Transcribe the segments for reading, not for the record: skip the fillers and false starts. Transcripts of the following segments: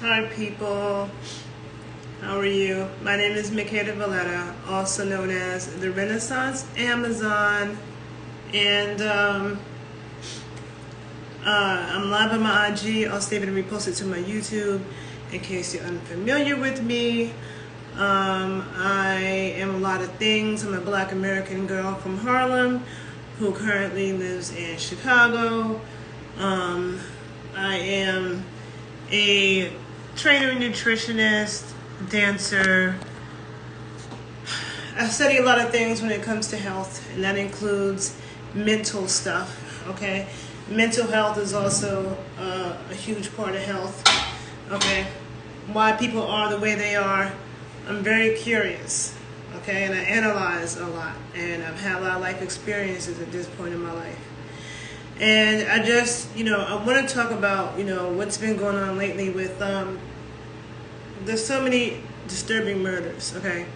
Hi people, how are you? My name is Michaela Valletta, also known as the Renaissance Amazon, and I'm live on my IG. I'll save it and repost it to my YouTube in case you're unfamiliar with me. I am a lot of things. I'm a Black American girl from Harlem who currently lives in Chicago. I am a trainer, nutritionist, dancer. I study a lot of things when it comes to health, and that includes mental stuff, okay? Mental health is also a huge part of health, okay? Why people are the way they are, I'm very curious, okay? And I analyze a lot, and I've had a lot of life experiences at this point in my life. And I just, I want to talk about, what's been going on lately with, there's so many disturbing murders, okay?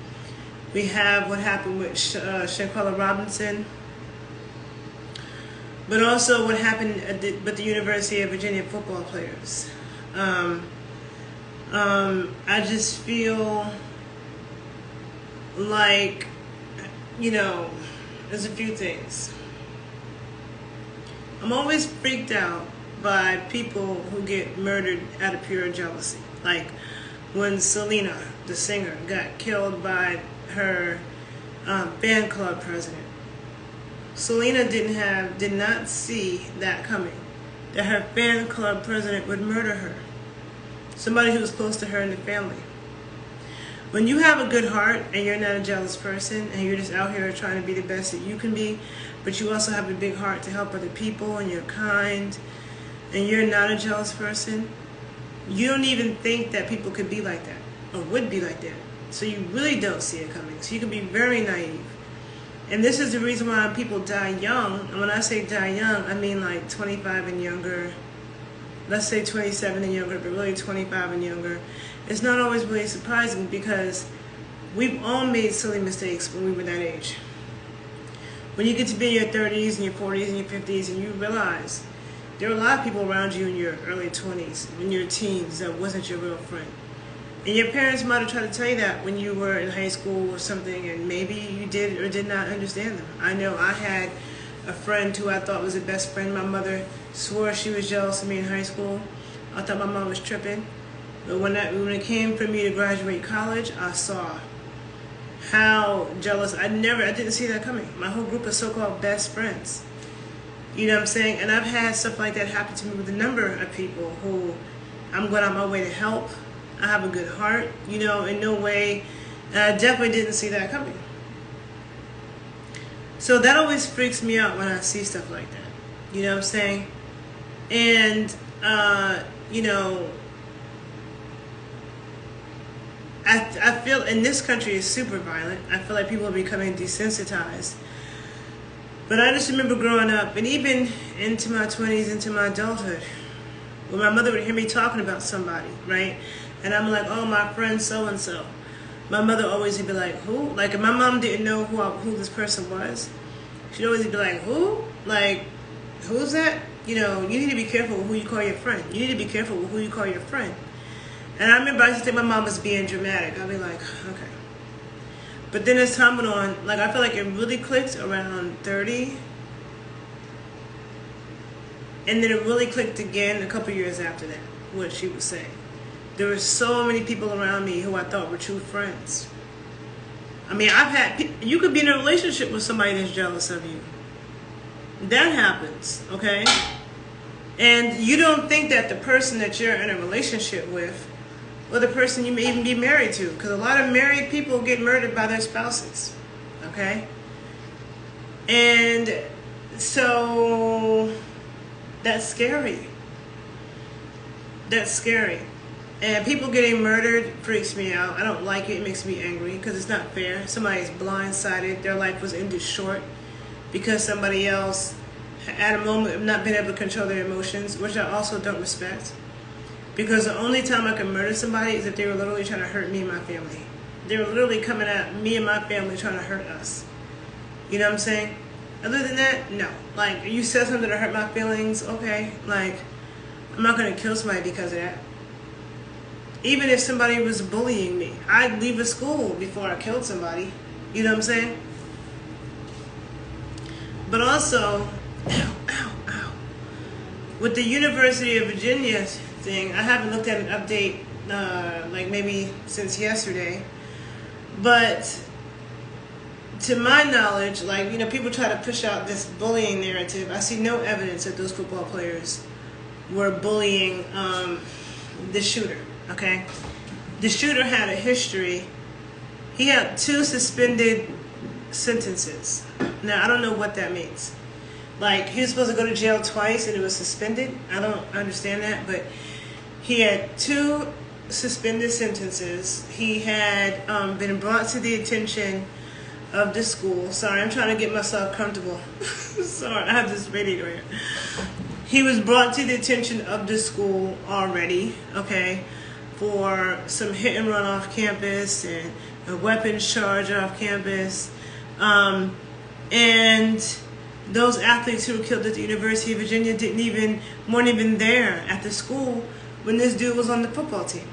We have what happened with Shanquella Robinson, but also what happened with the University of Virginia football players. I just feel like, there's a few things. I'm always freaked out by people who get murdered out of pure jealousy. Like when Selena, the singer, got killed by her fan club president. Selena did not see that coming, that her fan club president would murder her. Somebody who was close to her and the family. When you have a good heart and you're not a jealous person and you're just out here trying to be the best that you can be, but you also have a big heart to help other people and you're kind and you're not a jealous person, you don't even think that people could be like that or would be like that. So you really don't see it coming. So you can be very naive. And this is the reason why people die young. And when I say die young, I mean like 25 and younger. Let's say 27 and younger, but really 25 and younger. It's not always really surprising because we've all made silly mistakes when we were that age. When you get to be in your 30s and your 40s and your 50s and you realize there are a lot of people around you in your early 20s, in your teens, that wasn't your real friend. And your parents might have tried to tell you that when you were in high school or something, and maybe you did or did not understand them. I know I had a friend who I thought was the best friend. My mother swore she was jealous of me in high school. I thought my mom was tripping. But when it came for me to graduate college, I saw how jealous. I didn't see that coming. My whole group of so-called best friends. You know what I'm saying? And I've had stuff like that happen to me with a number of people who I'm going out my way to help. I have a good heart, in no way. And I definitely didn't see that coming. So that always freaks me out when I see stuff like that. You know what I'm saying? And, I feel, and this country is super violent. I feel like people are becoming desensitized. But I just remember growing up, and even into my 20s, into my adulthood, when my mother would hear me talking about somebody, right? And I'm like, oh, my friend so-and-so. My mother always would be like, who? Like, if my mom didn't know who this person was, she'd always be like, who? Like, who's that? You need to be careful with who you call your friend. You need to be careful with who you call your friend. And I remember I used to think my mom was being dramatic. I'd be like, okay. But then as time went on, like, I feel like it really clicked around 30. And then it really clicked again a couple years after that, what she was saying. There were so many people around me who I thought were true friends. I mean, you could be in a relationship with somebody that's jealous of you. That happens, okay? And you don't think that the person that you're in a relationship with, or the person you may even be married to, because a lot of married people get murdered by their spouses, okay? And so that's scary. That's scary. And people getting murdered freaks me out. I don't like it. It makes me angry because it's not fair. Somebody's blindsided. Their life was ended short because somebody else, at a moment of not being able to control their emotions, which I also don't respect. Because the only time I can murder somebody is if they were literally trying to hurt me and my family. They were literally coming at me and my family trying to hurt us. You know what I'm saying? Other than that, no. Like, you said something to hurt my feelings, okay. Like, I'm not going to kill somebody because of that. Even if somebody was bullying me, I'd leave a school before I killed somebody. You know what I'm saying? But also, with the University of Virginia thing, I haven't looked at an update like maybe since yesterday. But to my knowledge, like, you know, people try to push out this bullying narrative. I see no evidence that those football players were bullying the shooter, okay? The shooter had a history. He had 2 suspended sentences. Now, I don't know what that means. Like, he was supposed to go to jail twice and it was suspended. I don't understand that, but he had 2 suspended sentences. He had been brought to the attention of the school. Sorry, I'm trying to get myself comfortable. Sorry, I have this radio here. He was brought to the attention of the school already, okay, for some hit and run off campus and a weapons charge off campus. And those athletes who were killed at the University of Virginia weren't even there at the school when this dude was on the football team.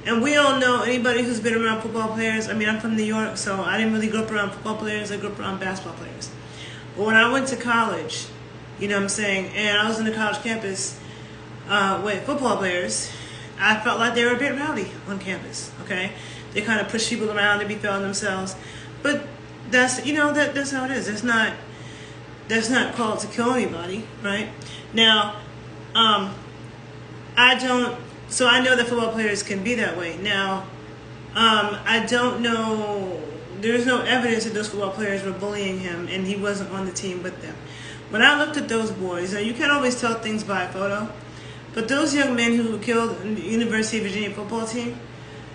And we all know, anybody who's been around football players, I mean, I'm from New York, so I didn't really grow up around football players. I grew up around basketball players. But when I went to college, you know what I'm saying, and I was on the college campus with football players, I felt like they were a bit rowdy on campus, okay? They kind of push people around, they be feeling themselves. But that's, you know, that's how it is. That's not called to kill anybody, right? Now, so I know that football players can be that way. Now, I don't know, there's no evidence that those football players were bullying him and he wasn't on the team with them. When I looked at those boys, now you can't always tell things by a photo, but those young men who were killed in the University of Virginia football team,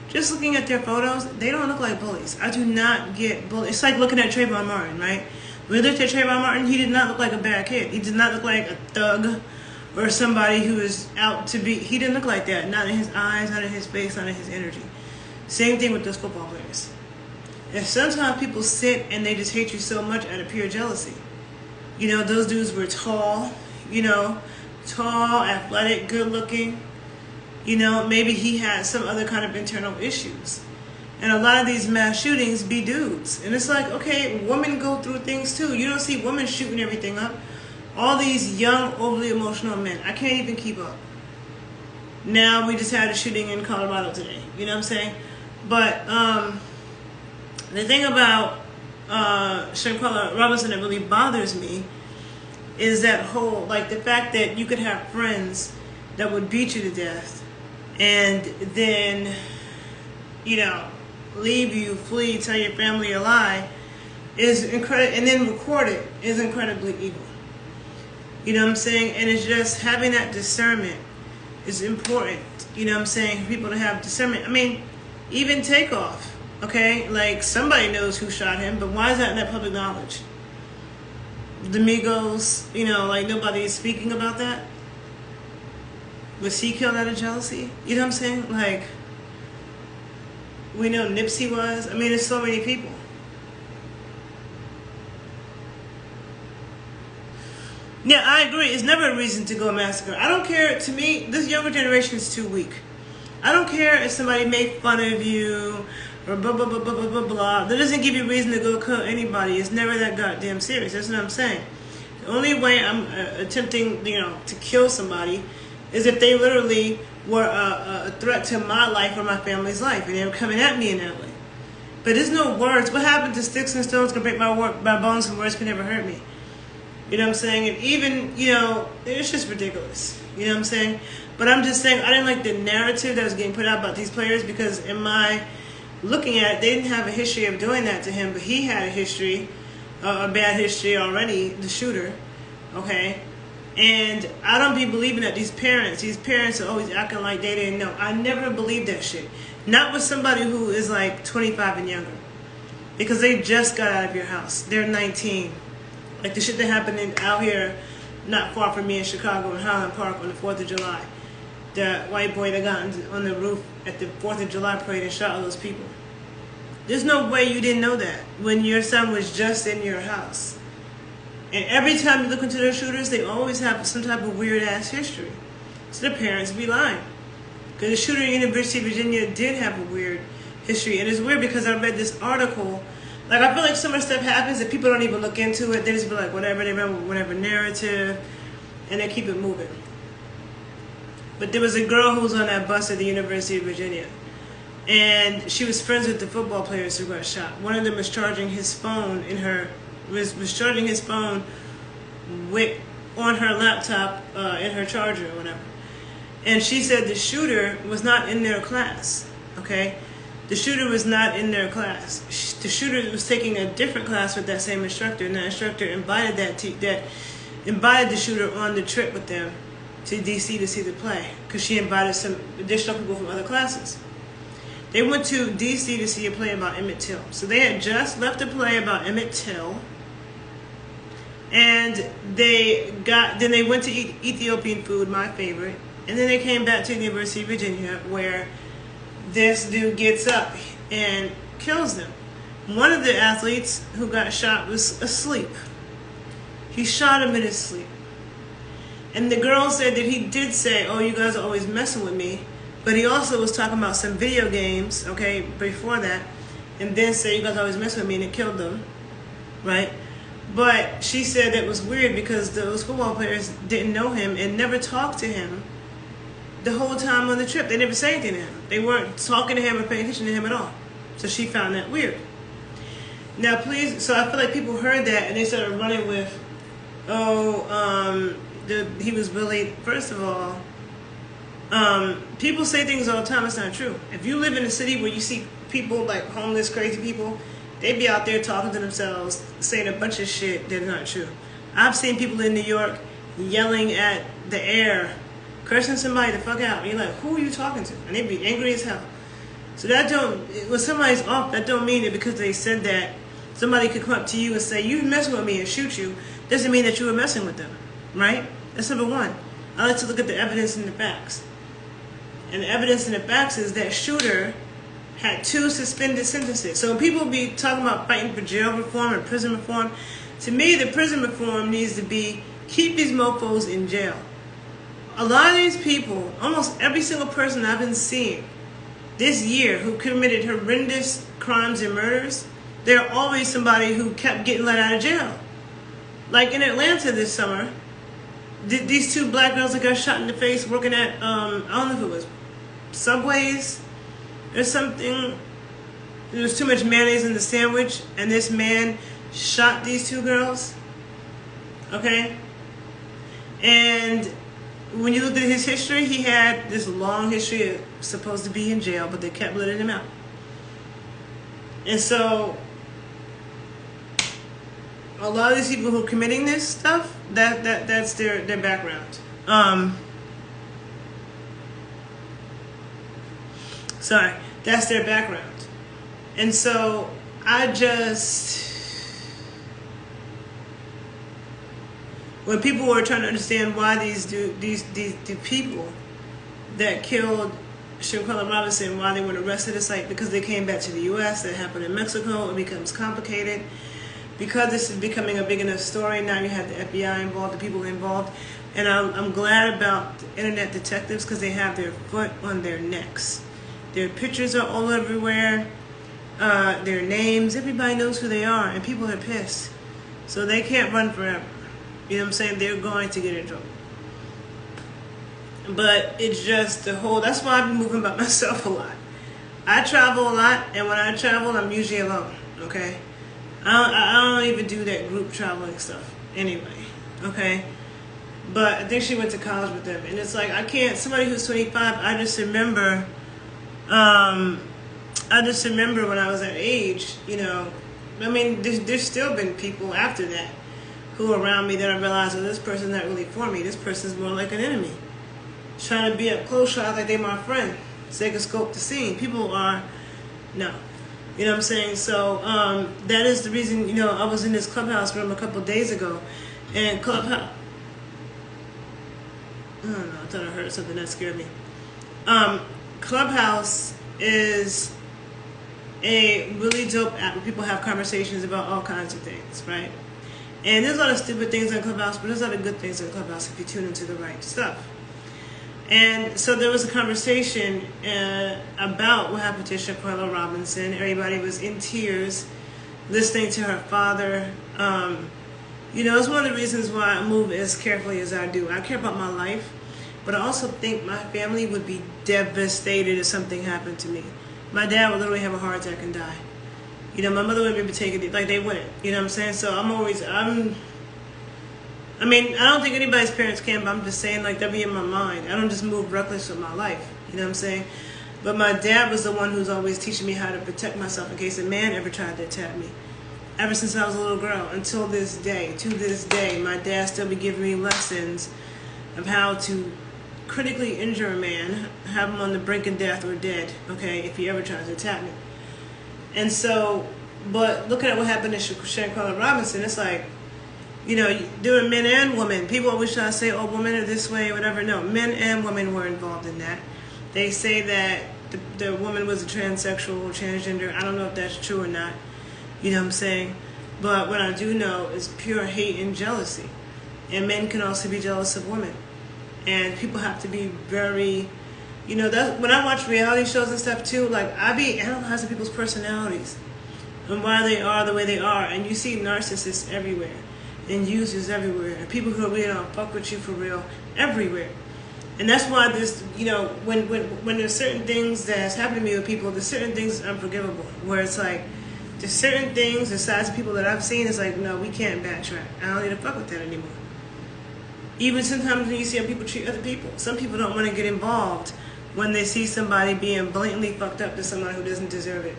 just looking at their photos, they don't look like bullies. I do not get bullied. It's like looking at Trayvon Martin, right? When we looked at Trayvon Martin, he did not look like a bad kid. He did not look like a thug or somebody who is out to be. He didn't look like that. Not in his eyes, not in his face, not in his energy. Same thing with those football players. And sometimes people sit and they just hate you so much out of pure jealousy. You know, those dudes were tall, you know, tall, athletic, good looking. You know, maybe he had some other kind of internal issues. And a lot of these mass shootings be dudes. And it's like, okay, women go through things too. You don't see women shooting everything up. All these young, overly emotional men. I can't even keep up. Now we just had a shooting in Colorado today. You know what I'm saying? But the thing about Sharpen Robinson that really bothers me is that whole, like, the fact that you could have friends that would beat you to death and then, you know, leave you, flee, tell your family a lie, is incredible, and then record it, is incredibly evil. You know what I'm saying? And it's just having that discernment is important. You know what I'm saying? For people to have discernment. I mean, even Takeoff, okay? Like, somebody knows who shot him, but why is that in that public knowledge? The Migos, you know, like, nobody is speaking about that. Was he killed out of jealousy? You know what I'm saying? Like, we know Nipsey was. I mean, there's so many people. Yeah, I agree. It's never a reason to go massacre. I don't care. To me, this younger generation is too weak. I don't care if somebody made fun of you or blah, blah, blah, blah, blah, blah, blah. That doesn't give you reason to go kill anybody. It's never that goddamn serious. That's what I'm saying. The only way I'm attempting, you know, to kill somebody is if they literally were a threat to my life or my family's life, and they were coming at me in that way. But there's no words. What happened to sticks and stones can break my bones, and words can never hurt me. You know what I'm saying? And even, you know, it's just ridiculous. You know what I'm saying? But I'm just saying, I didn't like the narrative that was getting put out about these players, because in my looking at it, they didn't have a history of doing that to him, but he had a history, a bad history already, the shooter, okay? And I don't be believing that these parents are always acting like they didn't know. I never believed that shit. Not with somebody who is like 25 and younger, because they just got out of your house. They're 19. Like the shit that happened out here, not far from me in Chicago, in Highland Park on the 4th of July. The white boy that got on the roof at the 4th of July parade and shot all those people. There's no way you didn't know that when your son was just in your house. And every time you look into their shooters, they always have some type of weird-ass history. So the parents be lying. Because the shooter at University of Virginia did have a weird history. And it's weird because I read this article. Like, I feel like so much stuff happens that people don't even look into it. They just be like, whatever, they run whatever narrative, and they keep it moving. But there was a girl who was on that bus at the University of Virginia. And she was friends with the football players who got shot. One of them was charging his phone was charging his phone on her laptop in her charger or whatever. And she said the shooter was not in their class. Okay, the shooter was not in their class. The shooter was taking a different class with that same instructor, and that instructor invited invited the shooter on the trip with them to DC to see the play, because she invited some additional people from other classes. They went to DC to see a play about Emmett Till. So they had just left a play about Emmett Till, and then they went to eat Ethiopian food, my favorite, and then they came back to the University of Virginia, where this dude gets up and kills them. One of the athletes who got shot was asleep. He shot him in his sleep. And the girl said that he did say, "Oh, you guys are always messing with me." But he also was talking about some video games, okay, before that. And then said, "You guys are always messing with me," and it killed them, right? But she said that was weird because those football players didn't know him and never talked to him the whole time on the trip. They never said anything to him. They weren't talking to him or paying attention to him at all. So she found that weird. Now, so I feel like people heard that and they started running with, he was really, first of all, people say things all the time. It's not true. If you live in a city where you see people like homeless, crazy people, they be out there talking to themselves, saying a bunch of shit that's not true. I've seen people in New York yelling at the air, cursing somebody the fuck out. And you're like, who are you talking to? And they be angry as hell. So when somebody's off, that don't mean that because they said that, somebody could come up to you and say, "You messing with me," and shoot you. Doesn't mean that you were messing with them, right? That's number one. I like to look at the evidence and the facts. And the evidence and the facts is that shooter had 2 suspended sentences. So when people be talking about fighting for jail reform or prison reform, to me the prison reform needs to be keep these mofos in jail. A lot of these people, almost every single person I've been seeing this year who committed horrendous crimes and murders, they're always somebody who kept getting let out of jail. Like in Atlanta this summer, these 2 black girls that got shot in the face working at, I don't know if it was Subways or something. There was too much mayonnaise in the sandwich, and this man shot these 2 girls. Okay? And when you look at his history, he had this long history of supposed to be in jail, but they kept letting him out. And so a lot of these people who are committing this stuff, that's their background. That's their background. And so when people were trying to understand why these people that killed Sharpen Robinson, why they weren't arrested, it's like because they came back to the U.S., that happened in Mexico, it becomes complicated. Because this is becoming a big enough story, now you have the FBI involved, the people involved. And I'm glad about the internet detectives because they have their foot on their necks. Their pictures are all everywhere, their names, everybody knows who they are, and people are pissed. So they can't run forever. You know what I'm saying? They're going to get in trouble. But it's just that's why I've been moving by myself a lot. I travel a lot, and when I travel, I'm usually alone, okay? I don't even do that group traveling stuff anyway, okay? But I think she went to college with them. And it's like, I can't, somebody who's 25, I just remember when I was that age, you know, I mean, there's still been people after that who are around me that I realized, well, this person's not really for me. This person's more like an enemy. Trying to be up close shots like they my friend. So they can scope the scene. People are, no. You know what I'm saying? So that is the reason, you know, I was in this Clubhouse room a couple of days ago. And Clubhouse, I don't know, I thought I heard something that scared me. Clubhouse is a really dope app where people have conversations about all kinds of things, right? And there's a lot of stupid things on Clubhouse, but there's a lot of good things on Clubhouse if you tune into the right stuff. And so there was a conversation about what happened to Shaquella Robinson. Everybody was in tears listening to her father. It's one of the reasons why I move as carefully as I do. I care about my life, but I also think my family would be devastated if something happened to me. My dad would literally have a heart attack and die. My mother wouldn't be able to take it, like they wouldn't. You know what I'm saying? So I don't think anybody's parents can, but I'm just saying, like, that be in my mind. I don't just move reckless with my life. You know what I'm saying? But my dad was the one who's always teaching me how to protect myself in case a man ever tried to attack me. Ever since I was a little girl, until this day, to this day, my dad still be giving me lessons of how to critically injure a man, have him on the brink of death or dead, okay, if he ever tries to attack me. And so, but looking at what happened to Shaquella Robinson, it's like, doing men and women. People always try to say, oh, women are this way or whatever. No, men and women were involved in that. They say that the woman was a transsexual or transgender. I don't know if that's true or not. You know what I'm saying? But what I do know is pure hate and jealousy. And men can also be jealous of women. And people have to be very, that when I watch reality shows and stuff too, like, I be analyzing people's personalities and why they are the way they are. And you see narcissists everywhere and users everywhere and people who really don't fuck with you for real everywhere. And that's why this, when there's certain things that's happened to me with people, there's certain things unforgivable. Where it's like, there's certain things, the size of people that I've seen, it's like, no, we can't backtrack. I don't need to fuck with that anymore. Even sometimes when you see how people treat other people, some people don't want to get involved when they see somebody being blatantly fucked up to someone who doesn't deserve it.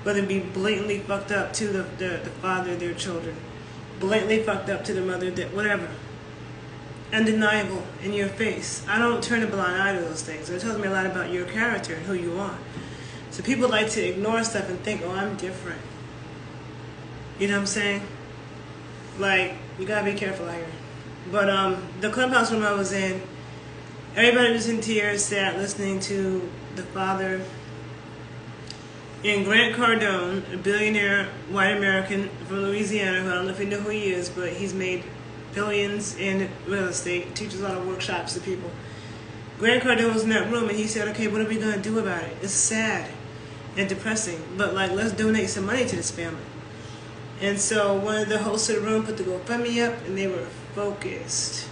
Whether it be blatantly fucked up to the father of their children, blatantly fucked up to the mother, whatever. Undeniable in your face. I don't turn a blind eye to those things. It tells me a lot about your character and who you are. So people like to ignore stuff and think, oh, I'm different. You know what I'm saying? Like, you gotta be careful out here. But the clubhouse room I was in, everybody was in tears, sad, listening to the father. And Grant Cardone, a billionaire white American from Louisiana, who I don't know if you know who he is, but he's made billions in real estate, teaches a lot of workshops to people. Grant Cardone was in that room and he said, okay, what are we going to do about it? It's sad and depressing, but like, let's donate some money to this family. And so one of the hosts of the room put the GoFundMe up and they were focused.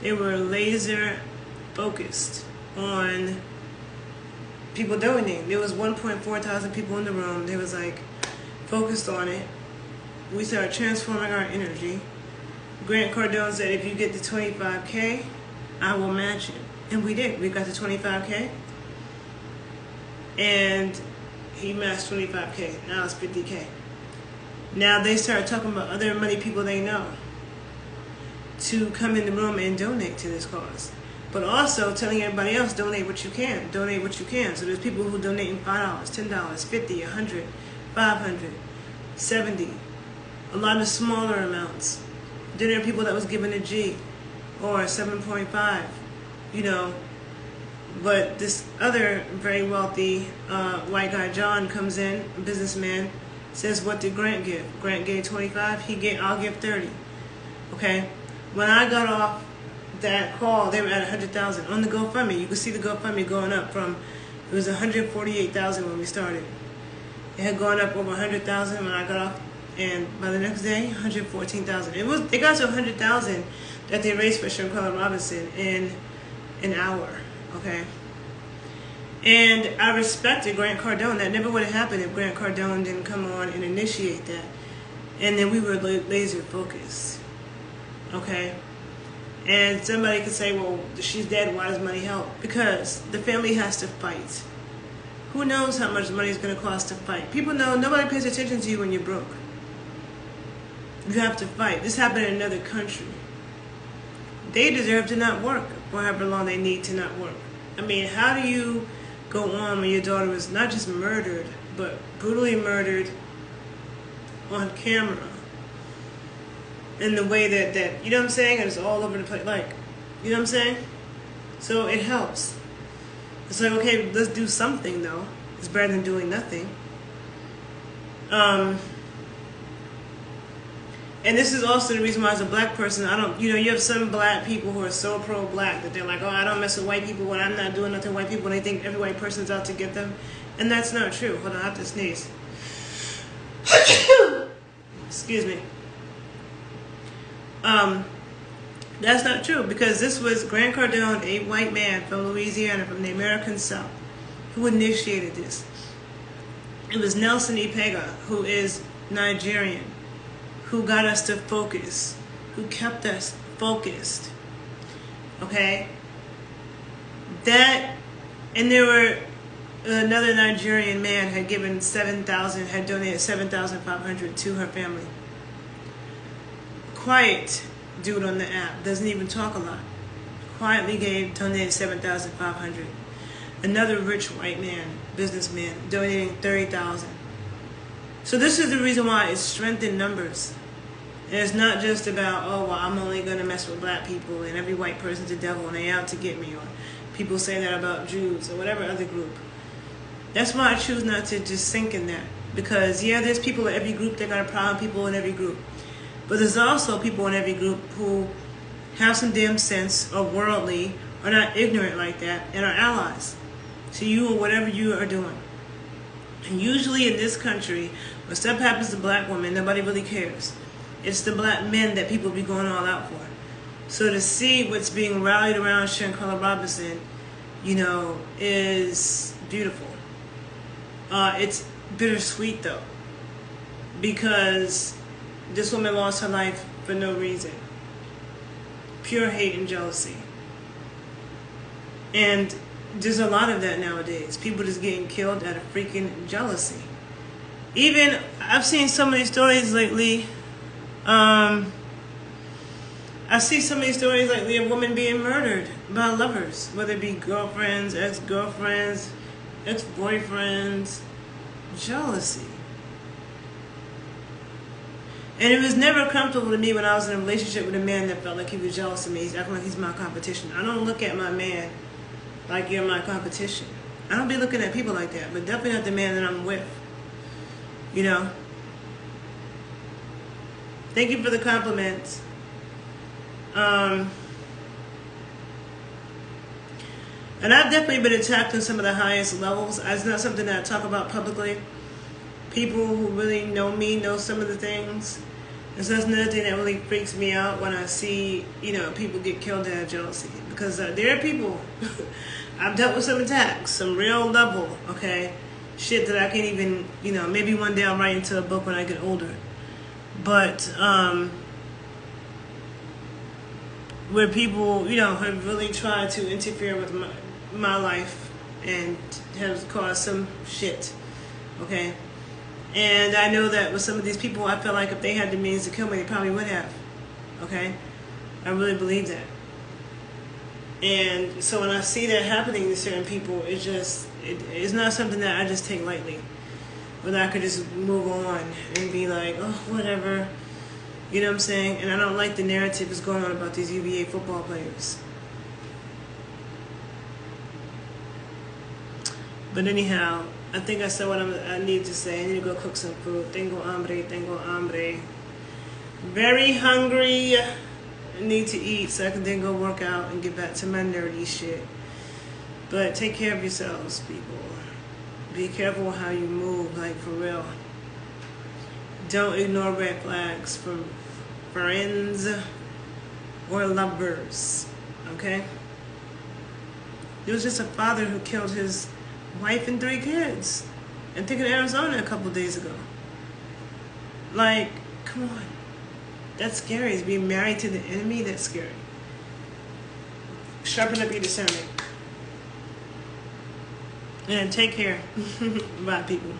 They were laser focused on people donating. There was 1.4 thousand people in the room. They was like focused on it. We started transforming our energy. Grant Cardone said, if you get to 25K, I will match it. And we did. We got to 25K. And he matched 25K. Now it's 50K. Now they started talking about other money people they know to come in the room and donate to this cause. But also telling everybody else, donate what you can. Donate what you can. So there's people who donating $5, $10, $50, $100, $500, $70. A lot of smaller amounts. Then there are people that was given a G or 7.5, But this other very wealthy white guy, John, comes in, a businessman, says, what did Grant give? Grant gave 25, I'll give 30. Okay? When I got off that call, they were at 100,000 on the GoFundMe. You can see the GoFundMe going up from, it was 148,000 when we started. It had gone up over 100,000 when I got off, and by the next day, 114,000. They got to 100,000 that they raised for Shaquella Robinson in an hour. Okay. And I respected Grant Cardone. That never would have happened if Grant Cardone didn't come on and initiate that. And then we were laser focused. Okay. And somebody could say, well, she's dead, why does money help? Because the family has to fight. Who knows how much money is going to cost to fight? People know nobody pays attention to you when you're broke. You have to fight. This happened in another country. They deserve to not work for however long they need to not work. I mean, how do you go on when your daughter was not just murdered, but brutally murdered on camera? In the way that you know what I'm saying? And it's all over the place. Like, you know what I'm saying? So it helps. It's like, okay, let's do something though. It's better than doing nothing. And And this is also the reason why, as a black person, I don't, you have some black people who are so pro-black that they're like, oh, I don't mess with white people when I'm not doing nothing to white people, and they think every white person's out to get them. And that's not true. Hold on, I have to sneeze. Excuse me. That's not true, because this was Grant Cardone, a white man from Louisiana, from the American South, who initiated this. It was Nelson Ipega, who is Nigerian, who got us to focus, who kept us focused. Okay? And there were another Nigerian man had donated $7,500 to her family. Quiet dude on the app, doesn't even talk a lot. Quietly donated $7,500. Another rich white man, businessman, donating $30,000. So this is the reason why it's strength in numbers. And it's not just about, oh, well, I'm only going to mess with black people and every white person's a devil and they out to get me, or people say that about Jews or whatever other group. That's why I choose not to just sink in that. Because, yeah, there's people in every group that got a problem, people in every group. But there's also people in every group who have some damn sense, or worldly, or not ignorant like that, and are allies to you or whatever you are doing. And usually in this country, when stuff happens to black women, nobody really cares. It's the black men that people be going all out for. So to see what's being rallied around Shankarla Robinson, is beautiful. It's bittersweet though, because this woman lost her life for no reason. Pure hate and jealousy. And there's a lot of that nowadays. People just getting killed out of freaking jealousy. Even, I've seen so many stories lately. I see so many stories lately of women being murdered by lovers, whether it be girlfriends, ex-girlfriends, ex-boyfriends. Jealousy. And it was never comfortable to me when I was in a relationship with a man that felt like he was jealous of me. He's acting like he's my competition. I don't look at my man like you're my competition. I don't be looking at people like that, but definitely not the man that I'm with. Thank you for the compliments. And I've definitely been attacked on some of the highest levels. It's not something that I talk about publicly. People who really know me know some of the things. And so that's another thing that really freaks me out when I see, people get killed out of jealousy. Because there are people, I've dealt with some attacks, some real level, okay? Shit that I can't even, maybe one day I'll write into a book when I get older. But, where people, have really tried to interfere with my life and have caused some shit, okay? And I know that with some of these people, I feel like if they had the means to kill me, they probably would have, okay? I really believe that. And so when I see that happening to certain people, it's not something that I just take lightly. But I could just move on and be like, oh, whatever. You know what I'm saying? And I don't like the narrative that's going on about these UVA football players. But anyhow, I think I said what I need to say. I need to go cook some food. Tengo hambre, tengo hambre. Very hungry. I need to eat so I can then go work out and get back to my nerdy shit. But take care of yourselves, people. Be careful how you move, like for real. Don't ignore red flags from friends or lovers, okay? There was just a father who killed his wife and 3 kids, I think in Arizona a couple days ago. Like, come on. That's scary. Is being married to the enemy? That's scary. Sharpen up your discernment. And take care. Bye, people.